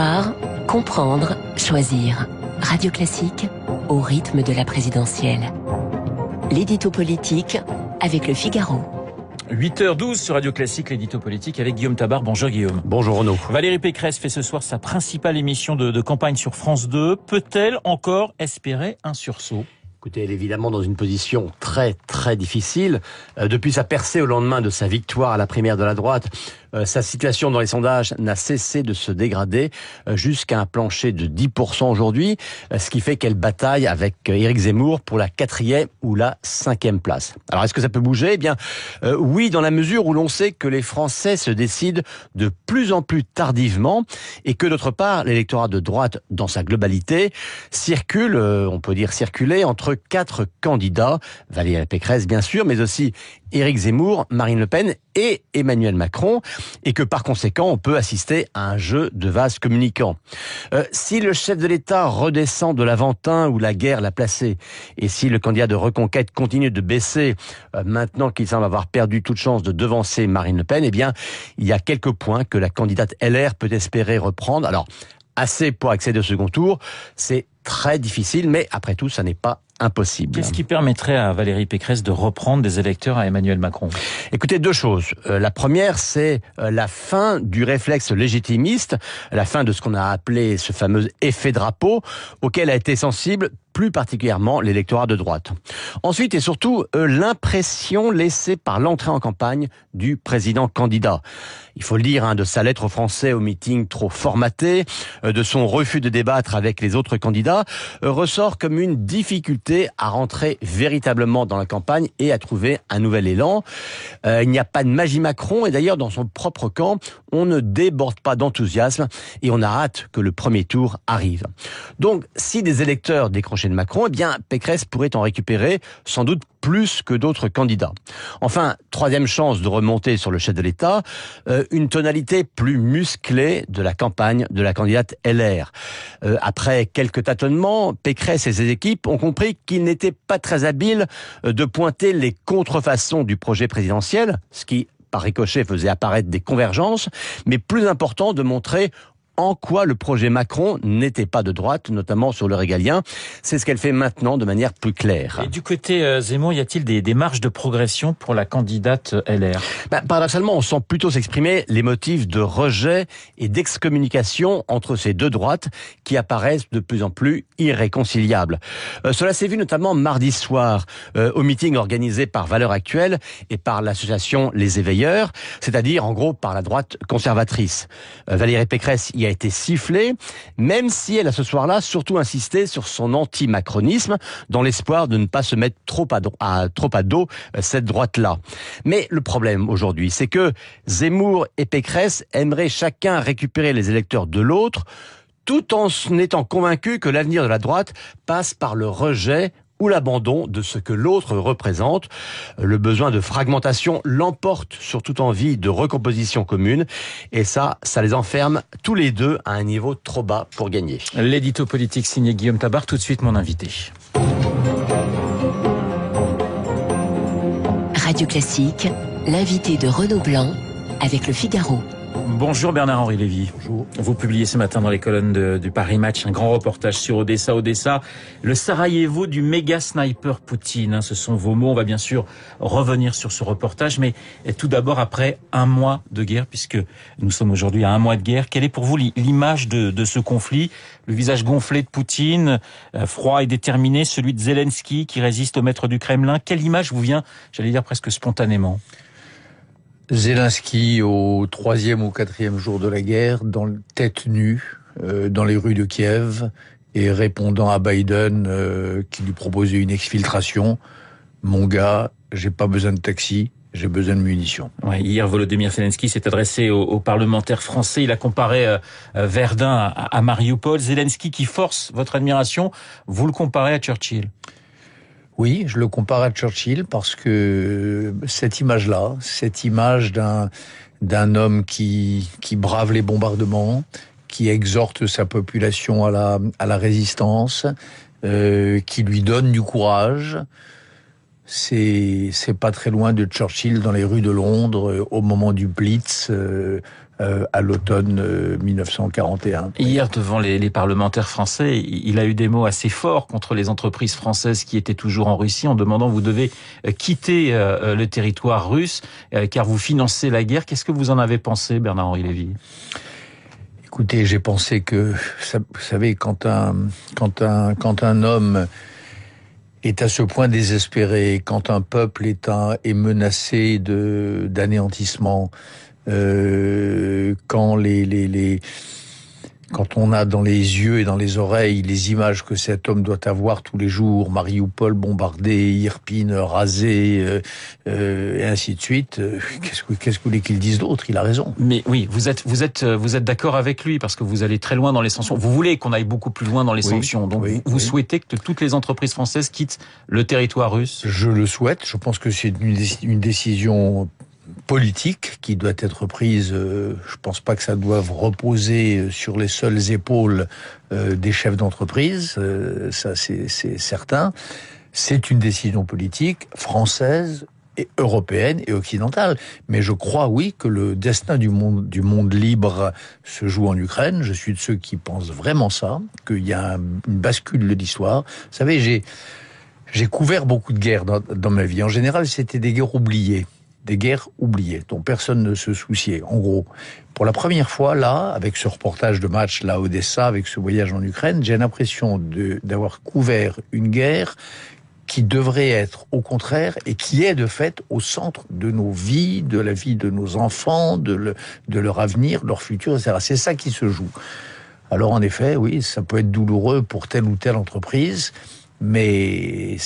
Savoir, comprendre, choisir. Radio Classique, au rythme de la présidentielle. L'édito politique avec Le Figaro. 8h12 sur Radio Classique, l'édito politique avec Guillaume Tabar. Bonjour Guillaume. Bonjour Renaud. Valérie Pécresse fait ce soir sa principale émission de campagne sur France 2. Peut-elle encore espérer un sursaut ? Écoutez, elle est évidemment dans une position très difficile. Depuis sa percée au lendemain de sa victoire à la primaire de la droite, sa situation dans les sondages n'a cessé de se dégrader jusqu'à un plancher de 10% aujourd'hui, ce qui fait qu'elle bataille avec Éric Zemmour pour la 4e ou la 5e place. Alors est-ce que ça peut bouger ? Eh bien oui, dans la mesure où l'on sait que les Français se décident de plus en plus tardivement et que d'autre part, l'électorat de droite dans sa globalité circule, on peut dire circuler, entre 4 candidats, Valérie Pécresse bien sûr, mais aussi Éric Zemmour, Marine Le Pen et Emmanuel Macron, et que par conséquent, on peut assister à un jeu de vases communicants. Si le chef de l'État redescend de l'Aventin où la guerre l'a placé, et si le candidat de Reconquête continue de baisser, maintenant qu'il semble avoir perdu toute chance de devancer Marine Le Pen, eh bien, il y a quelques points que la candidate LR peut espérer reprendre. Alors, assez pour accéder au second tour, c'est très difficile, mais après tout, ça n'est pas impossible. Qu'est-ce qui permettrait à Valérie Pécresse de reprendre des électeurs à Emmanuel Macron ? Écoutez, deux choses. La première, c'est la fin du réflexe légitimiste, la fin de ce qu'on a appelé ce fameux effet drapeau, auquel a été sensible plus particulièrement l'électorat de droite. Ensuite et surtout, l'impression laissée par l'entrée en campagne du président candidat. Il faut le dire, de sa lettre aux Français au meeting trop formaté, de son refus de débattre avec les autres candidats, ressort comme une difficulté à rentrer véritablement dans la campagne et à trouver un nouvel élan. Il n'y a pas de magie Macron et d'ailleurs dans son propre camp, on ne déborde pas d'enthousiasme et on a hâte que le premier tour arrive. Donc, si des électeurs décrochaient de Macron, eh bien, Pécresse pourrait en récupérer sans doute plus que d'autres candidats. Enfin, troisième chance de remonter sur le chef de l'État, une tonalité plus musclée de la campagne de la candidate LR. Après quelques tâtonnements, Pécresse et ses équipes ont compris qu'il n'était pas très habile de pointer les contrefaçons du projet présidentiel, ce qui, par ricochet, faisait apparaître des convergences, mais plus important de montrer en quoi le projet Macron n'était pas de droite, notamment sur le régalien. C'est ce qu'elle fait maintenant de manière plus claire. Et du côté Zemmour, y a-t-il des marges de progression pour la candidate LR ? Paradoxalement, on sent plutôt s'exprimer les motifs de rejet et d'excommunication entre ces deux droites qui apparaissent de plus en plus irréconciliables. Cela s'est vu notamment mardi soir au meeting organisé par Valeurs Actuelles et par l'association Les Éveilleurs, c'est-à-dire en gros par la droite conservatrice. Valérie Pécresse y a été sifflée, même si elle a ce soir-là surtout insisté sur son anti-macronisme, dans l'espoir de ne pas se mettre trop à dos cette droite-là. Mais le problème aujourd'hui, c'est que Zemmour et Pécresse aimeraient chacun récupérer les électeurs de l'autre, tout en étant convaincus que l'avenir de la droite passe par le rejet ou l'abandon de ce que l'autre représente. Le besoin de fragmentation l'emporte sur toute envie de recomposition commune. Et ça les enferme tous les deux à un niveau trop bas pour gagner. L'édito politique signé Guillaume Tabar, tout de suite mon invité. Radio Classique, l'invité de Renaud Blanc avec Le Figaro. Bonjour Bernard-Henri Lévy. Bonjour. Vous publiez ce matin dans les colonnes du Paris Match un grand reportage sur Odessa, le Sarajevo du méga sniper Poutine. Ce sont vos mots. On va bien sûr revenir sur ce reportage, mais tout d'abord après un mois de guerre, puisque nous sommes aujourd'hui à un mois de guerre. Quelle est pour vous l'image de ce conflit ? Le visage gonflé de Poutine, froid et déterminé, celui de Zelensky qui résiste au maître du Kremlin. Quelle image vous vient, j'allais dire presque spontanément ? Zelensky au 3e ou 4e jour de la guerre, tête nue, dans les rues de Kiev, et répondant à Biden qui lui proposait une exfiltration. Mon gars, j'ai pas besoin de taxi, j'ai besoin de munitions. Ouais, hier, Volodymyr Zelensky s'est adressé aux parlementaires français. Il a comparé Verdun à Mariupol. Zelensky qui force votre admiration, vous le comparez à Churchill. Oui, je le compare à Churchill parce que cette image-là, cette image d'un homme qui brave les bombardements, qui exhorte sa population à la résistance, qui lui donne du courage, c'est pas très loin de Churchill dans les rues de Londres au moment du Blitz à l'automne 1941. Hier, devant les parlementaires français, il a eu des mots assez forts contre les entreprises françaises qui étaient toujours en Russie, en demandant vous devez quitter le territoire russe car vous financez la guerre. Qu'est-ce que vous en avez pensé, Bernard-Henri Lévy ? Écoutez, j'ai pensé que, vous savez, quand un homme est à ce point désespéré, quand un peuple est menacé d'anéantissement, quand on a dans les yeux et dans les oreilles les images que cet homme doit avoir tous les jours, Marioupol bombardé, Irpin rasé, et ainsi de suite, qu'est-ce que vous voulez qu'il dise d'autre ? Il a raison. Mais oui, vous êtes d'accord avec lui parce que vous allez très loin dans les sanctions. Vous voulez qu'on aille beaucoup plus loin dans les sanctions. Donc vous souhaitez que toutes les entreprises françaises quittent le territoire russe ? Je le souhaite. Je pense que c'est une décision politique qui doit être prise. Je pense pas que ça doive reposer sur les seules épaules des chefs d'entreprise. Ça, c'est certain. C'est une décision politique française et européenne et occidentale. Mais je crois, oui, que le destin du monde libre se joue en Ukraine. Je suis de ceux qui pensent vraiment ça, qu'il y a une bascule de l'histoire. Vous savez, j'ai couvert beaucoup de guerres dans ma vie. En général, c'était des guerres oubliées. Des guerres oubliées, dont personne ne se souciait. En gros, pour la première fois, là, avec ce reportage de match, là, Odessa, avec ce voyage en Ukraine, j'ai l'impression d'avoir couvert une guerre qui devrait être, au contraire, et qui est de fait au centre de nos vies, de la vie de nos enfants, de leur avenir, de leur futur, etc. C'est ça qui se joue. Alors, en effet, oui, ça peut être douloureux pour telle ou telle entreprise, mais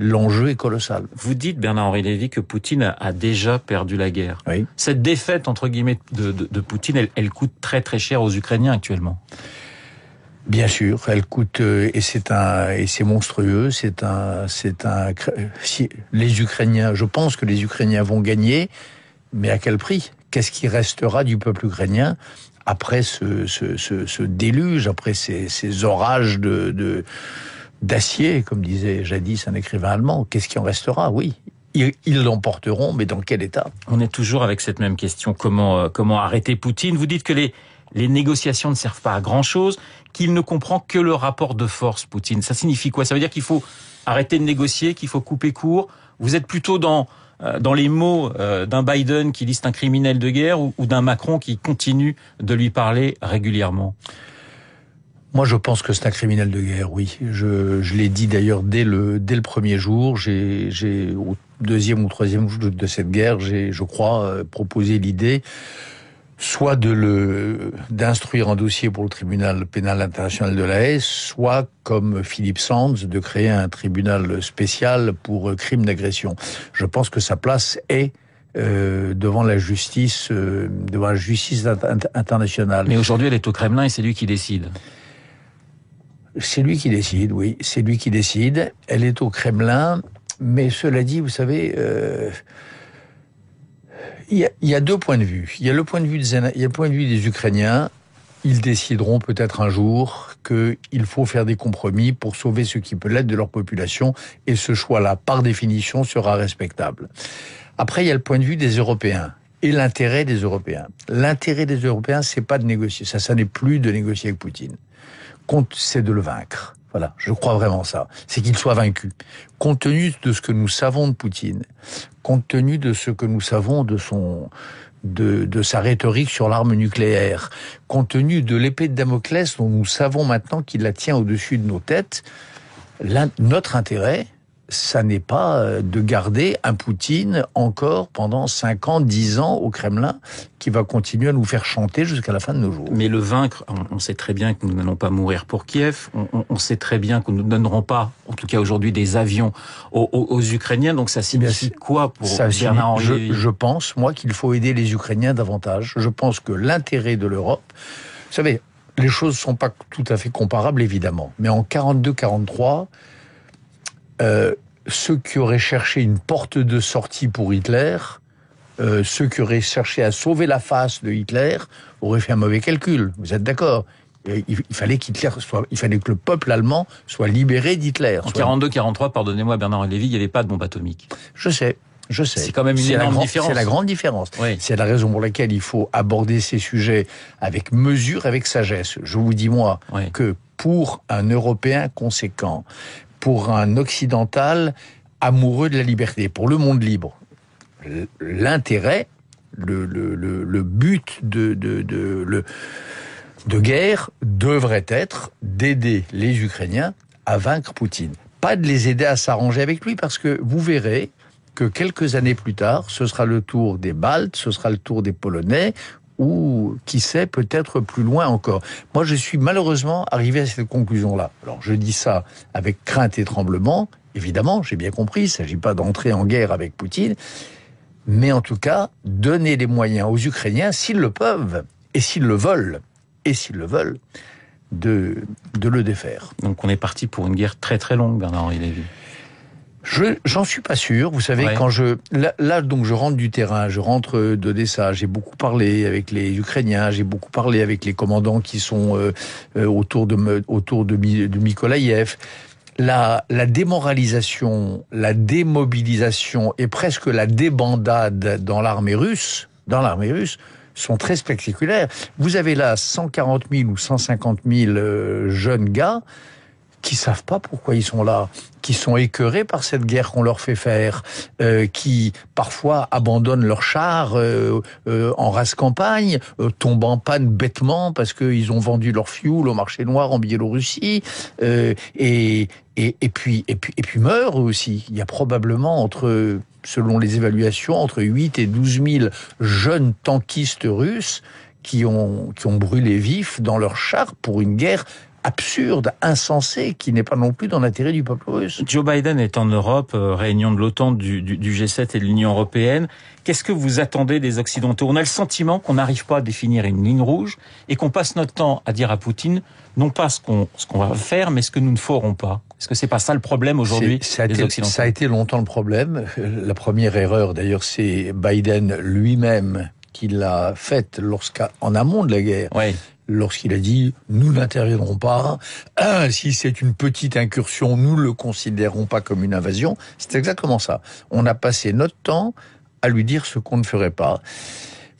l'enjeu est colossal. Vous dites, Bernard-Henri Lévy, que Poutine a déjà perdu la guerre. Oui. Cette défaite, entre guillemets, de Poutine, elle coûte très très cher aux Ukrainiens actuellement. Bien sûr, elle coûte, et c'est monstrueux, les Ukrainiens, je pense que les Ukrainiens vont gagner, mais à quel prix ? Qu'est-ce qui restera du peuple ukrainien après ce déluge, après ces orages d'acier, comme disait jadis un écrivain allemand? Qu'est-ce qui en restera? Oui, ils l'emporteront, mais dans quel état? On est toujours avec cette même question. Comment arrêter Poutine? Vous dites que les négociations ne servent pas à grand-chose, qu'il ne comprend que le rapport de force, Poutine. Ça signifie quoi? Ça veut dire qu'il faut arrêter de négocier, qu'il faut couper court? Vous êtes plutôt dans les mots d'un Biden qui liste un criminel de guerre ou d'un Macron qui continue de lui parler régulièrement? Moi, je pense que c'est un criminel de guerre, oui. Je l'ai dit d'ailleurs dès le premier jour. Au deuxième ou troisième jour de cette guerre, je crois, proposé l'idée soit d'instruire un dossier pour le tribunal pénal international de la Haye, soit, comme Philippe Sands, de créer un tribunal spécial pour crimes d'agression. Je pense que sa place est devant la justice internationale. Mais aujourd'hui, elle est au Kremlin et c'est lui qui décide. C'est lui qui décide, oui. C'est lui qui décide. Elle est au Kremlin, mais cela dit, vous savez, il y a deux points de vue. Il y a le point de vue des Ukrainiens. Ils décideront peut-être un jour qu'il faut faire des compromis pour sauver ce qui peut l'être de leur population, et ce choix-là, par définition, sera respectable. Après, il y a le point de vue des Européens et l'intérêt des Européens. L'intérêt des Européens, c'est pas de négocier. Ça n'est plus de négocier avec Poutine. C'est de le vaincre. Voilà, je crois vraiment ça. C'est qu'il soit vaincu. Compte tenu de ce que nous savons de Poutine, compte tenu de ce que nous savons de sa rhétorique sur l'arme nucléaire, compte tenu de l'épée de Damoclès dont nous savons maintenant qu'il la tient au-dessus de nos têtes, notre intérêt, ça n'est pas de garder un Poutine encore pendant 5 ans, 10 ans au Kremlin, qui va continuer à nous faire chanter jusqu'à la fin de nos jours. Mais le vaincre, on sait très bien que nous n'allons pas mourir pour Kiev, on sait très bien que nous ne donnerons pas, en tout cas aujourd'hui, des avions aux Ukrainiens, donc ça signifie quoi pour Bernard-Henri Lévy? Je pense, moi, qu'il faut aider les Ukrainiens davantage. Je pense que l'intérêt de l'Europe, vous savez, les choses ne sont pas tout à fait comparables, évidemment, mais en 42-43, ceux qui auraient cherché une porte de sortie pour Hitler, ceux qui auraient cherché à sauver la face de Hitler, auraient fait un mauvais calcul. Vous êtes d'accord? Il fallait il fallait que le peuple allemand soit libéré d'Hitler. En 42-43, pardonnez-moi Bernard Lévy, il n'y avait pas de bombe atomique. Je sais. C'est quand même une énorme différence. C'est la grande différence. Oui. C'est la raison pour laquelle il faut aborder ces sujets avec mesure, avec sagesse. Je vous dis, moi, que pour un Européen conséquent, pour un Occidental amoureux de la liberté, pour le monde libre, l'intérêt, le but de guerre devrait être d'aider les Ukrainiens à vaincre Poutine. Pas de les aider à s'arranger avec lui, parce que vous verrez que quelques années plus tard, ce sera le tour des Baltes, ce sera le tour des Polonais, ou, qui sait, peut-être plus loin encore. Moi, je suis malheureusement arrivé à cette conclusion-là. Alors, je dis ça avec crainte et tremblement. Évidemment, j'ai bien compris, il ne s'agit pas d'entrer en guerre avec Poutine, mais en tout cas, donner les moyens aux Ukrainiens, s'ils le peuvent, et s'ils le veulent, de le défaire. Donc, on est parti pour une guerre très très longue, Bernard-Henri Lévy. J'en suis pas sûr. Vous savez, quand donc je rentre du terrain, je rentre d'Odessa, j'ai beaucoup parlé avec les Ukrainiens, j'ai beaucoup parlé avec les commandants qui sont autour de Mykolaïev. La démoralisation, la démobilisation et presque la débandade dans l'armée russe sont très spectaculaires. Vous avez là 140 000 ou 150 000 jeunes gars qui savent pas pourquoi ils sont là, qui sont écœurés par cette guerre qu'on leur fait faire, qui parfois abandonnent leurs chars en rase campagne, tombent en panne bêtement parce qu'ils ont vendu leur fioul au marché noir en Biélorussie, et puis meurent aussi. Il y a probablement selon les évaluations, entre 8 et 12 000 jeunes tankistes russes qui ont brûlé vifs dans leurs chars pour une guerre absurde, insensé, qui n'est pas non plus dans l'intérêt du peuple russe. Joe Biden est en Europe, réunion de l'OTAN, du G7 et de l'Union européenne. Qu'est-ce que vous attendez des Occidentaux? On a le sentiment qu'on n'arrive pas à définir une ligne rouge et qu'on passe notre temps à dire à Poutine, non pas ce qu'on va faire, mais ce que nous ne ferons pas. Est-ce que c'est pas ça le problème aujourd'hui des Occidentaux? Ça a été longtemps le problème. La première erreur, d'ailleurs, c'est Biden lui-même qui l'a faite en amont de la guerre. Oui. Lorsqu'il a dit « nous n'interviendrons pas, si c'est une petite incursion, nous ne le considérons pas comme une invasion », c'est exactement ça. On a passé notre temps à lui dire ce qu'on ne ferait pas.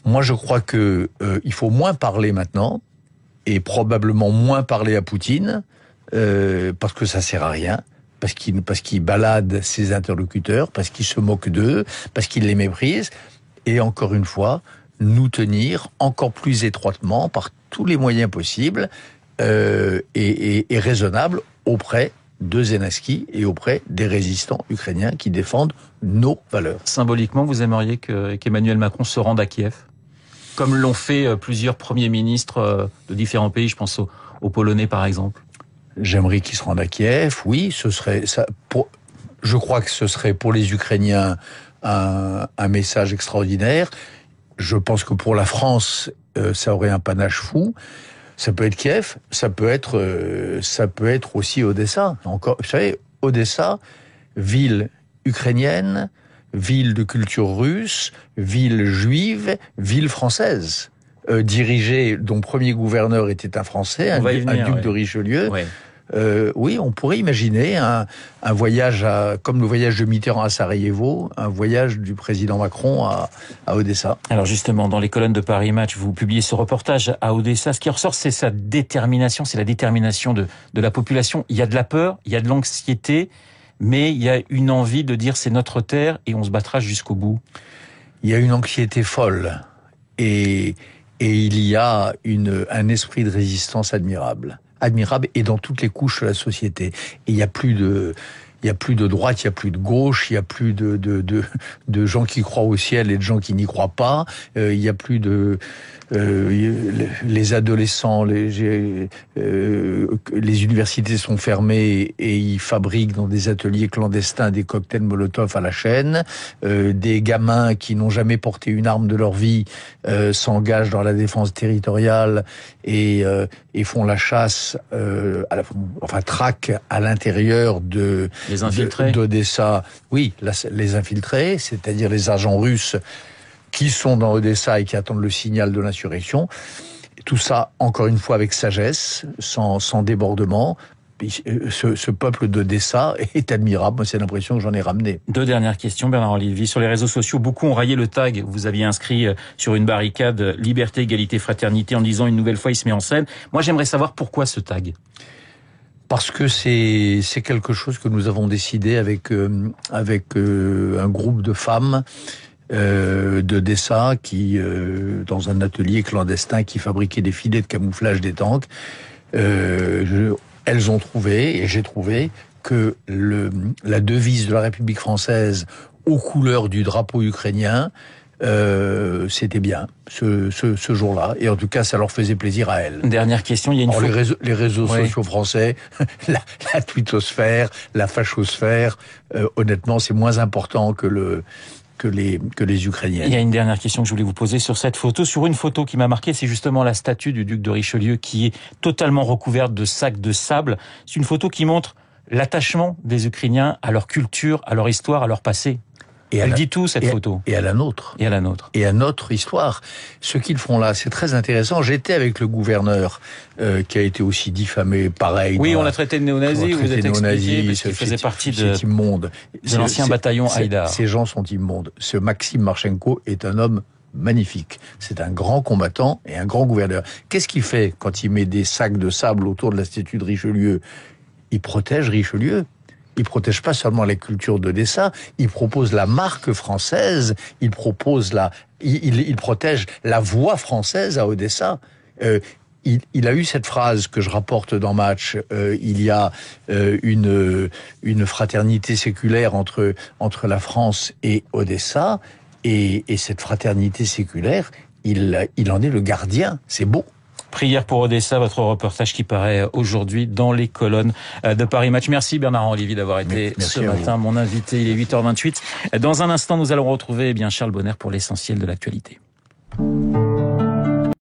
Moi, je crois que il faut moins parler maintenant, et probablement moins parler à Poutine, parce que ça sert à rien, parce qu'il balade ses interlocuteurs, parce qu'il se moque d'eux, parce qu'il les méprise, et encore une fois, nous tenir encore plus étroitement par tous les moyens possibles et raisonnables auprès de Zelensky et auprès des résistants ukrainiens qui défendent nos valeurs. Symboliquement, vous aimeriez qu'Emmanuel Macron se rende à Kiev, comme l'ont fait plusieurs premiers ministres de différents pays, je pense aux Polonais par exemple? J'aimerais qu'il se rende à Kiev, oui, ce serait ça. Je crois que ce serait pour les Ukrainiens un message extraordinaire. Je pense que pour la France, ça aurait un panache fou. Ça peut être Kiev, ça peut être aussi Odessa. Encore, vous savez, Odessa, ville ukrainienne, ville de culture russe, ville juive, ville française, dirigée, dont premier gouverneur était un Français, un duc de Richelieu. Ouais. Oui, on pourrait imaginer un voyage comme le voyage de Mitterrand à Sarajevo, un voyage du président Macron à Odessa. Alors justement, dans les colonnes de Paris Match, vous publiez ce reportage à Odessa. Ce qui ressort, c'est sa détermination, c'est la détermination de la population. Il y a de la peur, il y a de l'anxiété, mais il y a une envie de dire c'est notre terre et on se battra jusqu'au bout. Il y a une anxiété folle et il y a un esprit de résistance admirable et dans toutes les couches de la société. Et il y a plus de droite, il y a plus de gauche, il y a plus de gens qui croient au ciel et de gens qui n'y croient pas. Il y a plus de les adolescents, les universités sont fermées et ils fabriquent dans des ateliers clandestins des cocktails Molotov à la chaîne. Des gamins qui n'ont jamais porté une arme de leur vie s'engagent dans la défense territoriale et font la chasse, traquent à l'intérieur d'Odessa. Oui, les infiltrés, c'est-à-dire les agents russes qui sont dans Odessa et qui attendent le signal de l'insurrection. Tout ça, encore une fois, avec sagesse, sans débordement. Ce peuple d'Odessa est admirable. Moi, c'est l'impression que j'en ai ramené. Deux dernières questions, Bernard Lévy. Sur les réseaux sociaux, beaucoup ont raillé le tag. Vous aviez inscrit sur une barricade « Liberté, égalité, fraternité » en disant une nouvelle fois, il se met en scène. Moi, j'aimerais savoir pourquoi ce tag. Parce que c'est quelque chose que nous avons décidé avec un groupe de femmes d'Odessa qui, dans un atelier clandestin qui fabriquait des filets de camouflage des tanks, elles ont trouvé, et j'ai trouvé, que la devise de la République française aux couleurs du drapeau ukrainien, c'était bien ce jour-là. Et en tout cas, ça leur faisait plaisir à elles. Dernière question, il y a une les réseaux sociaux français, la twittosphère, la fachosphère, honnêtement, c'est moins important que les Ukrainiennes. Il y a une dernière question que je voulais vous poser sur cette photo. Sur une photo qui m'a marqué, c'est justement la statue du duc de Richelieu qui est totalement recouverte de sacs de sable. C'est une photo qui montre l'attachement des Ukrainiens à leur culture, à leur histoire, à leur passé. Elle dit tout, cette photo. Et à la nôtre. Et à la nôtre. Et à notre histoire. Ce qu'ils font là, c'est très intéressant. J'étais avec le gouverneur, qui a été aussi diffamé, pareil. Oui, on l'a traité de néo-nazi, vous êtes expliqué, parce qu'il faisait partie de l'ancien bataillon Haïdar. Ces gens sont immondes. Ce Maxime Marchenko est un homme magnifique. C'est un grand combattant et un grand gouverneur. Qu'est-ce qu'il fait quand il met des sacs de sable autour de la statue de Richelieu? Il protège Richelieu. Il protège pas seulement la culture d'Odessa, il propose la marque française, il protège la voix française à Odessa. Il a eu cette phrase que je rapporte dans Match. Il y a une fraternité séculaire entre la France et Odessa, et cette fraternité séculaire, il en est le gardien. C'est beau. Prière pour Odessa, votre reportage qui paraît aujourd'hui dans les colonnes de Paris Match. Merci Bernard Lévy d'avoir été ce matin mon invité. Il est 8h28. Dans un instant, nous allons retrouver Charles Bonner pour l'essentiel de l'actualité.